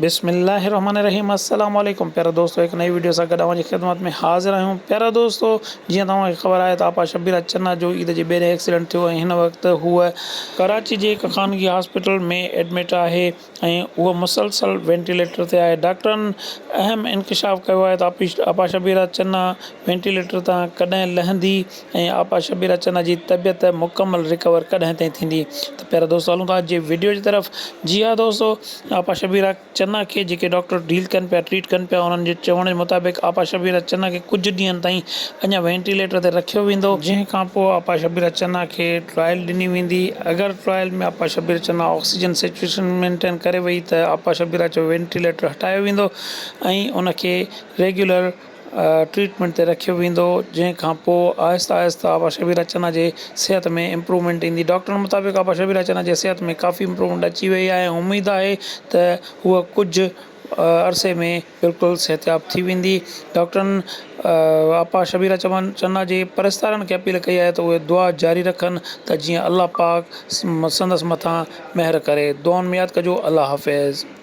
बिस्मिल्लाहिर्रहमानिर्रहीम अस्सलाम वालेकुम प्यारा दोस्तों, एक नई वीडियो सां गॾु जी ख़िदमत में हाज़िर आहियूं। प्यारा दोस्तों, जीअं तव्हांखे ख़बर आहे त आपा शबीर चन्ना जो ईद जे ॿेरे एक्सीडेंट थियो ऐं हिन वक़्तु हूअ कराची जे हिकु ख़ानगी हॉस्पिटल में एडमिट आहे ऐं उहो मुसलसल वेंटिलेटर ते आहे। डॉक्टरनि अहम इंकशाफ़ कयो आहे त आपा शबीर चन्ना वेंटिलेटर तां कॾहिं लहंदी ऐं आपा शबीर चन्ना जी तबियत मुकमल रिकवर कॾहिं ताईं थींदी। त प्यारा दोस्तों, हलूं था अॼु जे वीडियो जी तरफ़। जी हाँ दोस्तों, आपा शबीर चन्ना के जेके डॉक्टर डील कनि पिया, ट्रीट कनि पिया, उन्हनि जे चवण जे मुताबिक़ आपा शबीर चन्ना के कुझु ॾींहंनि ताईं अञा वेंटिलेटर ते रखियो वेंदो, जंहिं खां पोइ आपा शबीर चन्ना खे ट्रायल ॾिनी वेंदी। अगरि ट्रायल में आपा शबीर चन्ना ऑक्सीजन सिचुएशन मेंटेन करे वई त आपा शबीर जो वेंटिलेटर हटायो वेंदो ऐं उनखे रेगुलर ट्रीटमेंट ते रखियो वेंदो, जंहिं खां पोइ आहिस्ता आहिस्ता आपा शबीर चन्ना जे सिहत में इम्प्रूवमेंट ईंदी। डॉक्टर मुताबिक़ आपा शबीर चन्ना जे सिहत में काफ़ी इम्प्रूवमेंट अची वई आहे। उमेद आहे त हूअ कुझु अरसे में बिल्कुलु सिहतयाब थी वेंदी। डॉक्टरनि आपा शबीर चन्ना जे परस्तारनि खे अपील कई आहे त उहे दुआ जारी रखनि त जीअं अल्लाह पाक संदसि मथां महिर करे। दुआउनि में यादि कजो। अल्लाह हाफ़िज़।